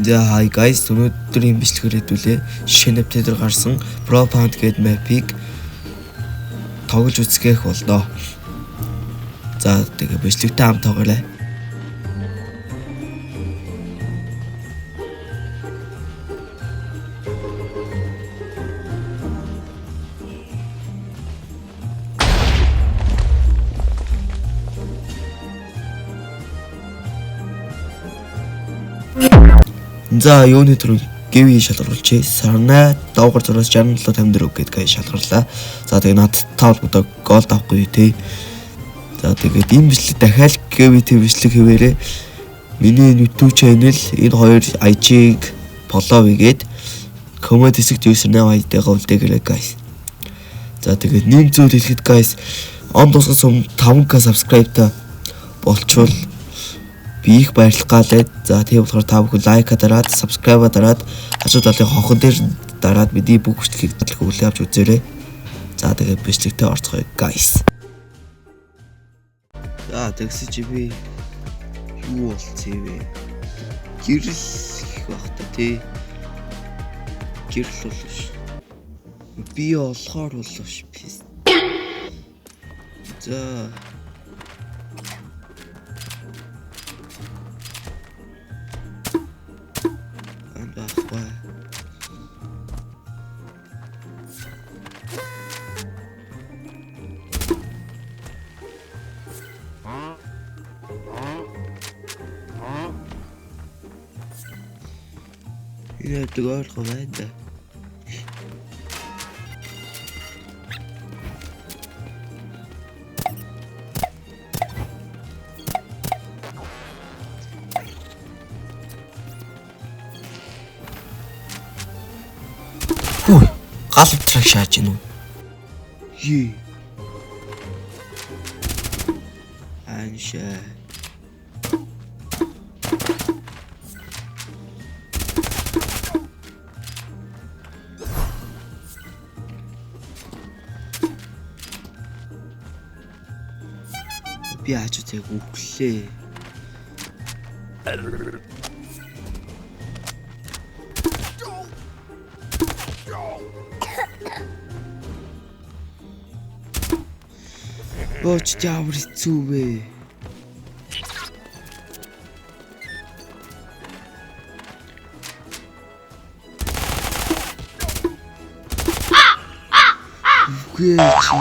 За hi guys, өнөөдрийн бичлэгээр хэдүүлээ. Шинэ апдейтер гарсан Pro Pound гэдэг map-ийг тоглож үзэх болноо. За тэгээ бичлэгтэй хамт тоглоё. За юуны төрөг гэвий шалгаруулж сарна доогор зураас 6754 гэдэг шалгарлаа. За тэгээ над таавал голд авахгүй тий. За тэгээд энэ бичлэг дахиад гэвий тий бичлэг хэвээрээ миний YouTube channel энэ хоёр IG-г follow хийгээд comment хэсэгт username ID-гаа үлдээгээрэй guys. За тэгээд нэг зүйл хэлэхэд guys он тусгас 5k subscribe-та болчвол би их баярлах галээ. За тийм болохоор та бүхэн лайк дараад, subscribe дараад, хажуу талын хонхон дээр дараад бидний бүх бичлэгийг хүлээн авч үзээрэй. За тэгээд бичлэгтээ орцгоё guys. За тэгсэж би юу болцсон вэ? Гэрэл их багта тий. Гэрэл бол биш. Би олохоор бол биш. За я төгөөр хаваад. Ой, гал трак шааж гинүү. Е. Аншаа. Би ач үзээг үглээ. Бооч яавар хэцүү вэ? Үгүй чи.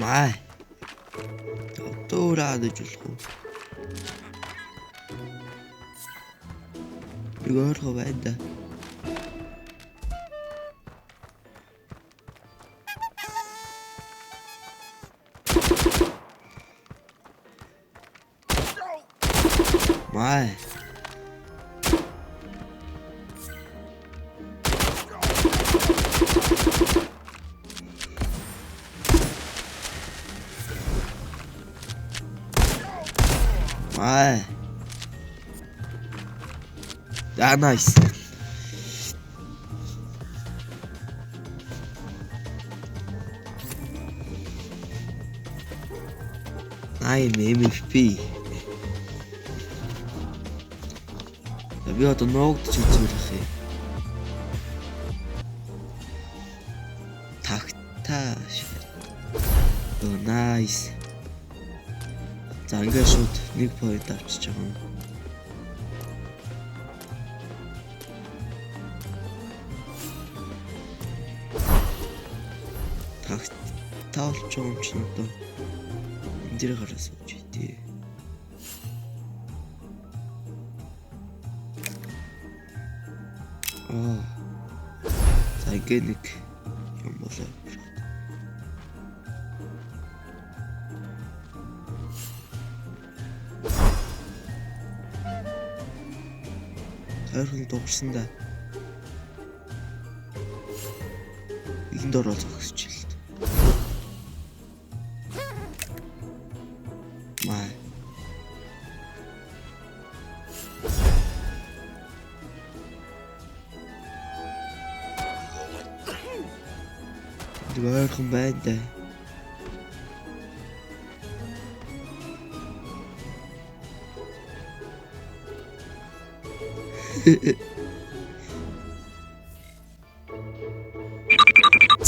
Май. Тоораад ижлэх үү? Игор хаваад. Май. Май. Ah, nice. I'm MVP. Би одоо ноогдч үзүүлэх юм. Тагтааш. Oh nice. За ингээд шууд 1 point авчиж байгаа юм. Таалч юмч надад энэ дээр гараас үуч тий. За ингээд нэг юм болоо. Хайрхан дуурсан да. Энд ороо зогсож л. Май. нэг ойрхон байна да.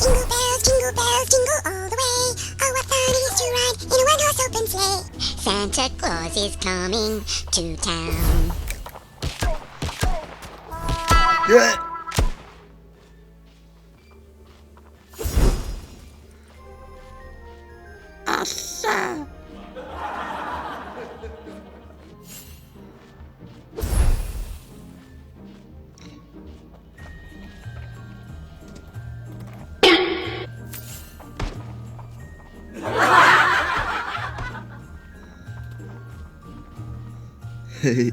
Jingle bells, jingle all the way. Oh, what fun it is to ride in a one-horse open sleigh. Santa Claus is coming to town. Yeah. Аса. Hey.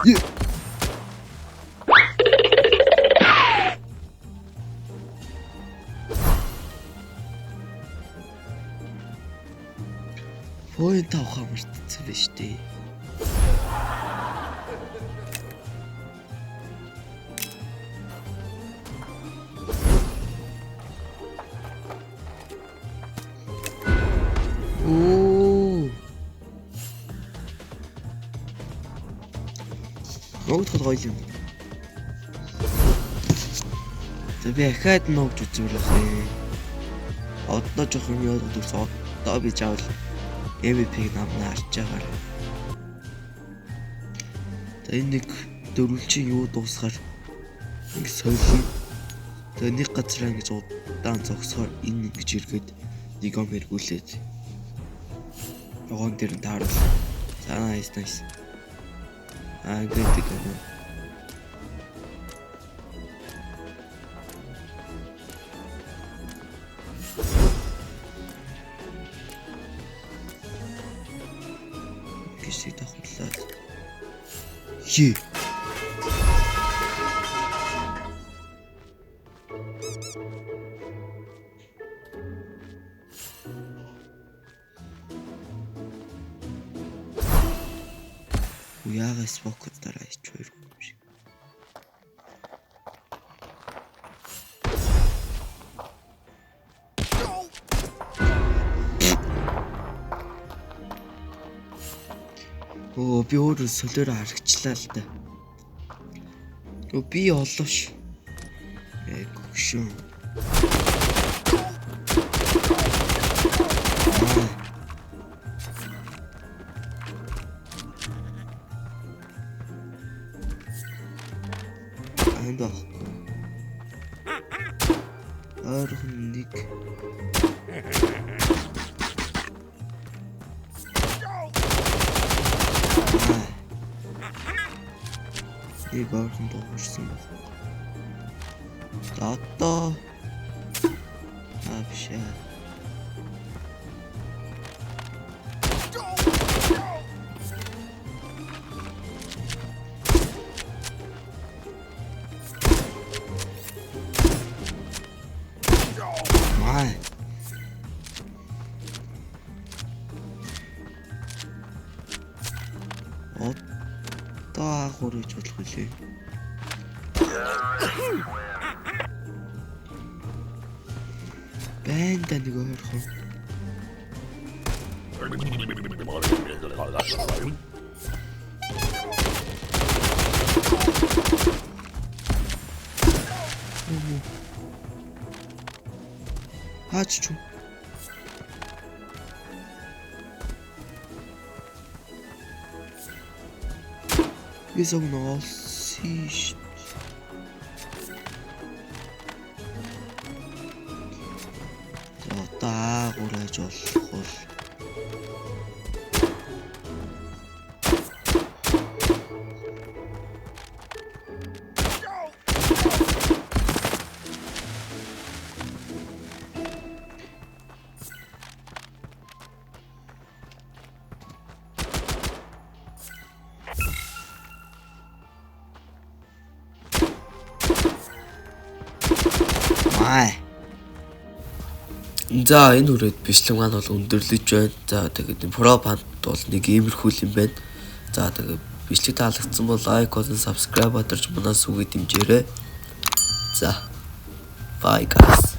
Yeah. Point авах амарцсан байж тээ. Оо. Ногдоход гоё юм. Би ахаад ногж үзүүлээ. Одоо жоохон яагаад үрсэн. Одоо би жаавал MVP-г намнаа арч байгаа. За энэ нэг дөрвөлжин юу дуусахаар ингэ соёлын. Тэгээ нэг газраа ингэж удаан зогсохоор энэ ингэж иргээд нэг ом хэрэгүүлээд. Ногоон дээр нь таарал. За nice. Ингээд юм. Кисий тахуулаад. Хи. Яагаас бокод дараа ич хоёр юм шиг. Оо би өөрөө солиор харагчлаа л да. Оо би олоош. Гүгшүүн. Анд байхгүй. Архан нэг. Нэг архан дуурсан байна. Одоо авшаа. Одоо хурж болох үлээ. Бэнда нэг ойрхон. Хаач чу. Висог носиш. За гураж болох бол За энэ үрээд бичлэг маань бол өндөрлөж байна. За тэгээд энэ про пант бол нэг иймэрхүү юм байна. За тэгээ бичлэг таалагдсан бол лайк болон subscribe батарч манаас үгээ дэмжээрэй. За. Bye guys.